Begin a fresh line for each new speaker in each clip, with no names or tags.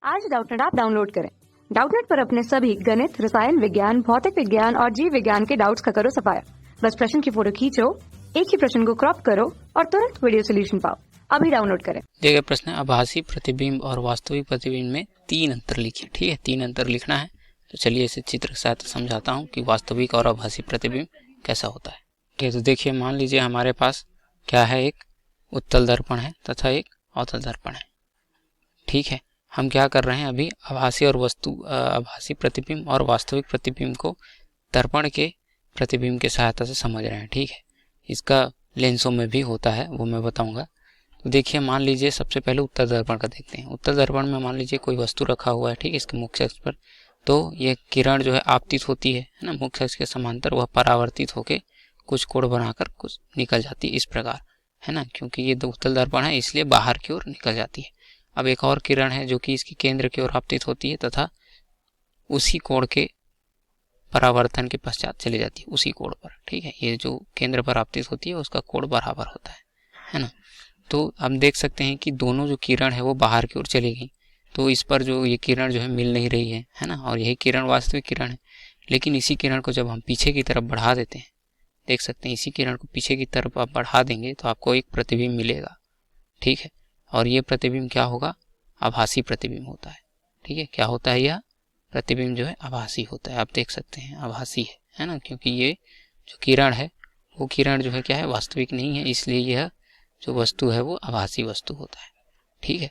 आज Doubtnut app download करें। Doubtnut पर अपने सभी गणित, रसायन विज्ञान, भौतिक विज्ञान और जीव विज्ञान के डाउट्स का करो सफाया। बस प्रश्न की फोटो खींचो, एक ही प्रश्न को क्रॉप करो और तुरंत वीडियो सोल्यूशन पाओ। अभी डाउनलोड करें।
देखिए प्रश्न है, आभासी प्रतिबिंब और वास्तविक प्रतिबिंब में 3 अंतर लिखिए। ठीक है, 3 अंतर लिखना है। तो चलिए इसे चित्र के साथ समझाता हूँ कि वास्तविक और आभासी प्रतिबिंब कैसा होता है। ठीक है, तो देखिए मान लीजिए हमारे पास क्या है, एक उत्तल दर्पण है तथा एक अवतल दर्पण है। ठीक है, हम क्या कर रहे हैं अभी, आभासी प्रतिबिंब और वास्तविक प्रतिबिंब को दर्पण के प्रतिबिंब की सहायता से समझ रहे हैं। ठीक है, इसका लेंसों में भी होता है, वो मैं बताऊंगा। तो देखिए मान लीजिए सबसे पहले उत्तल दर्पण का देखते हैं। उत्तल दर्पण में मान लीजिए कोई वस्तु रखा हुआ है, ठीक है, इसके मुख्य अक्ष पर। तो ये किरण जो है आपतित होती है ना, मुख्य अक्ष के समांतर, वह परावर्तित होके कुछ कोण बनाकर कुछ निकल जाती है, इस प्रकार है ना। क्योंकि ये उत्तल दर्पण है इसलिए बाहर की ओर निकल जाती है। अब एक और किरण है जो कि इसकी केंद्र की ओर आपतित होती है तथा उसी कोण के परावर्तन के पश्चात चली जाती है उसी कोण पर। ठीक है, ये जो केंद्र पर आपतित होती है उसका कोण बराबर होता है ना। तो हम देख सकते हैं कि दोनों जो किरण है वो बाहर की ओर चली गई। तो इस पर जो ये किरण जो है मिल नहीं रही है ना, और यही किरण वास्तविक किरण है। लेकिन इसी किरण को जब हम पीछे की तरफ बढ़ा देते हैं, देख सकते हैं इसी किरण को पीछे की तरफ आप बढ़ा देंगे तो आपको एक प्रतिबिंब मिलेगा। ठीक है, और ये प्रतिबिंब क्या होगा, आभासी प्रतिबिंब होता है। ठीक है, क्या होता है, यह प्रतिबिंब जो है आभासी होता है। आप देख सकते हैं आभासी है ना, क्योंकि ये जो किरण है वो किरण जो है क्या है, वास्तविक नहीं है, इसलिए यह जो वस्तु है वो आभासी वस्तु होता है। ठीक है,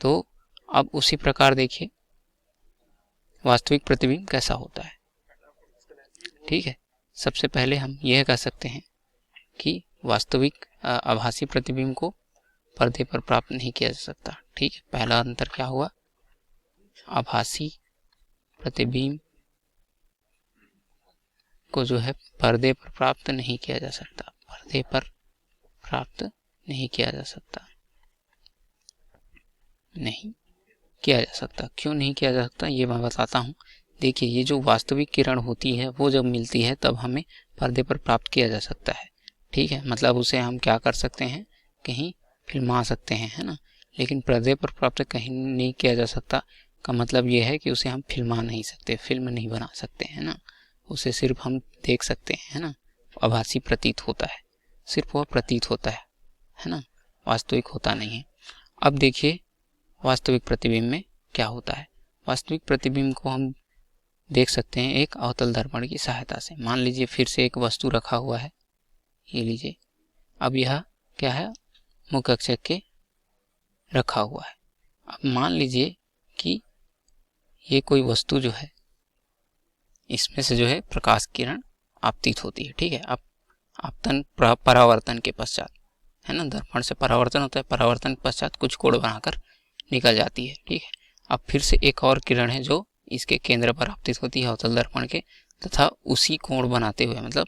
तो अब उसी प्रकार देखिए वास्तविक प्रतिबिंब कैसा होता है। ठीक है, सबसे पहले हम यह कह सकते हैं कि वास्तविक आभासी प्रतिबिंब को पर्दे पर प्राप्त नहीं किया जा सकता। ठीक है, पहला अंतर क्या हुआ, आभासी प्रतिबिंब को जो है पर्दे पर प्राप्त नहीं किया जा सकता। पर्दे पर प्राप्त नहीं किया जा सकता, नहीं किया जा सकता। क्यों नहीं किया जा सकता ये मैं बताता हूँ। देखिए ये जो वास्तविक किरण होती है वो जब मिलती है तब हमें पर्दे पर प्राप्त किया जा सकता है। ठीक है, मतलब उसे हम क्या कर सकते हैं, कहीं फिल्मा सकते हैं, है ना। लेकिन पर्दे पर प्राप्त कहीं नहीं किया जा सकता का मतलब ये है कि उसे हम फिल्मा नहीं सकते, फिल्म नहीं बना सकते, है ना। उसे सिर्फ हम देख सकते हैं, है ना। आभासी प्रतीत होता है, सिर्फ वह प्रतीत होता है ना, वास्तविक होता नहीं है। अब देखिए वास्तविक प्रतिबिंब में क्या होता है। वास्तविक प्रतिबिंब को हम देख सकते हैं एक अवतल दर्पण की सहायता से। मान लीजिए फिर से एक वस्तु रखा हुआ है, ये लीजिए। अब यह क्या है, मुख्य अक्ष के रखा हुआ है। अब मान लीजिए कि ये कोई वस्तु जो है इसमें से जो है प्रकाश किरण आपतित होती है। ठीक है, अब आपतन परावर्तन के पश्चात, है ना, दर्पण से परावर्तन होता है, परावर्तन के पश्चात कुछ कोण बनाकर निकल जाती है। ठीक है, अब फिर से एक और किरण है जो इसके केंद्र पर आपतित होती है अवतल दर्पण के, तथा उसी कोण बनाते हुए, मतलब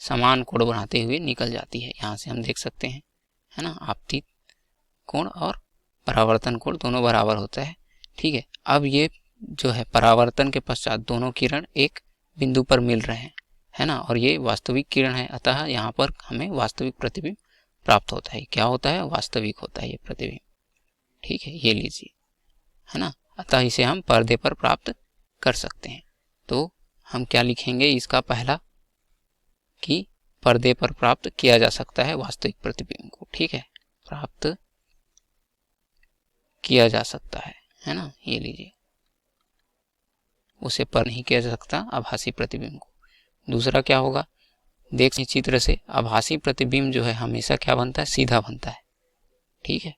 समान कोण बनाते हुए निकल जाती है। यहाँ से हम देख सकते हैं, है ना, आपतित कोण और परावर्तन कोण दोनों बराबर होता है। ठीक है, अब ये जो है परावर्तन के पश्चात दोनों किरण एक बिंदु पर मिल रहे हैं, है ना, और ये वास्तविक किरण है। अतः यहाँ पर हमें वास्तविक प्रतिबिंब प्राप्त होता है। क्या होता है, वास्तविक होता है ये प्रतिबिंब। ठीक है, ये लीजिए, है ना, अतः इसे हम पर्दे पर प्राप्त कर सकते हैं। तो हम क्या लिखेंगे इसका पहला, कि पर्दे पर प्राप्त किया जा सकता है वास्तविक प्रतिबिंब को। ठीक है, प्राप्त किया जा सकता है ना, ये लीजिए, उसे पर नहीं किया जा सकता आभासी प्रतिबिंब को। दूसरा क्या होगा, देख चित्र से, आभासी प्रतिबिंब जो है हमेशा क्या बनता है, सीधा बनता है। ठीक है,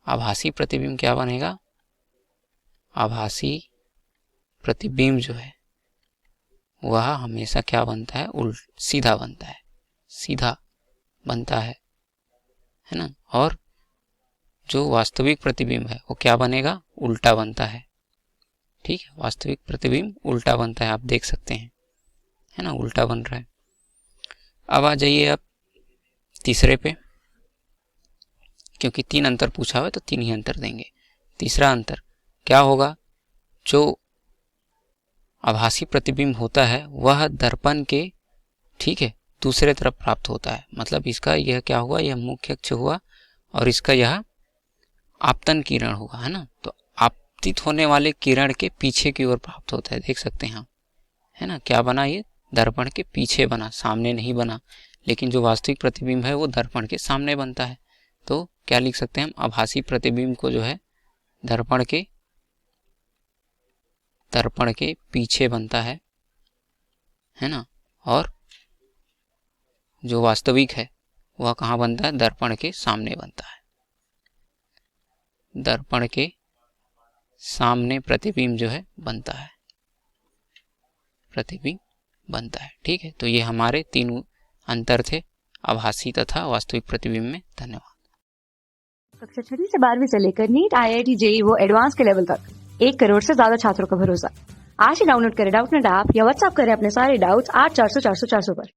आभासी प्रतिबिंब क्या बनेगा, आभासी प्रतिबिंब जो है वह हमेशा क्या बनता है, सीधा बनता है, सीधा बनता है ना। और जो वास्तविक प्रतिबिंब है वो क्या बनेगा, उल्टा बनता है। ठीक है, वास्तविक प्रतिबिंब उल्टा बनता है, आप देख सकते हैं, है ना, उल्टा बन रहा है। अब आ जाइए आप तीसरे पे, क्योंकि 3 अंतर पूछा हुआ तो 3 ही अंतर देंगे। तीसरा अंतर क्या होगा, जो आभासी प्रतिबिंब होता है वह दर्पण के, ठीक है, दूसरे तरफ प्राप्त होता है। मतलब इसका यह क्या हुआ, यह मुख्य अक्ष हुआ और इसका यह आपतन किरण होगा, है ना। तो आपतित होने वाले किरण के पीछे की ओर प्राप्त होता है। देख सकते हैं हम, है ना, क्या बना, ये दर्पण के पीछे बना, सामने नहीं बना। लेकिन जो वास्तविक प्रतिबिंब है वो दर्पण के सामने बनता है। तो क्या लिख सकते हैं हम, आभासी प्रतिबिंब को जो है दर्पण के पीछे बनता है ना, और जो वास्तविक है वह कहाँ बनता है, दर्पण के सामने बनता है। दर्पण के सामने प्रतिबिंब जो है बनता है, प्रतिबिंब बनता है। ठीक है, तो ये हमारे 3 अंतर थे आभासी तथा वास्तविक प्रतिबिंब में। धन्यवाद।
कक्षा 6 से 12वीं से लेकर नीट, IIT, JEE वो एडवांस के लेवल तक 1 करोड़ से ज्यादा छात्रों का भरोसा। आज ही डाउनलोड करें डाउटनेट ऐप या व्हाट्सएप करें अपने सारे डाउट्स 8400 400 400 पर।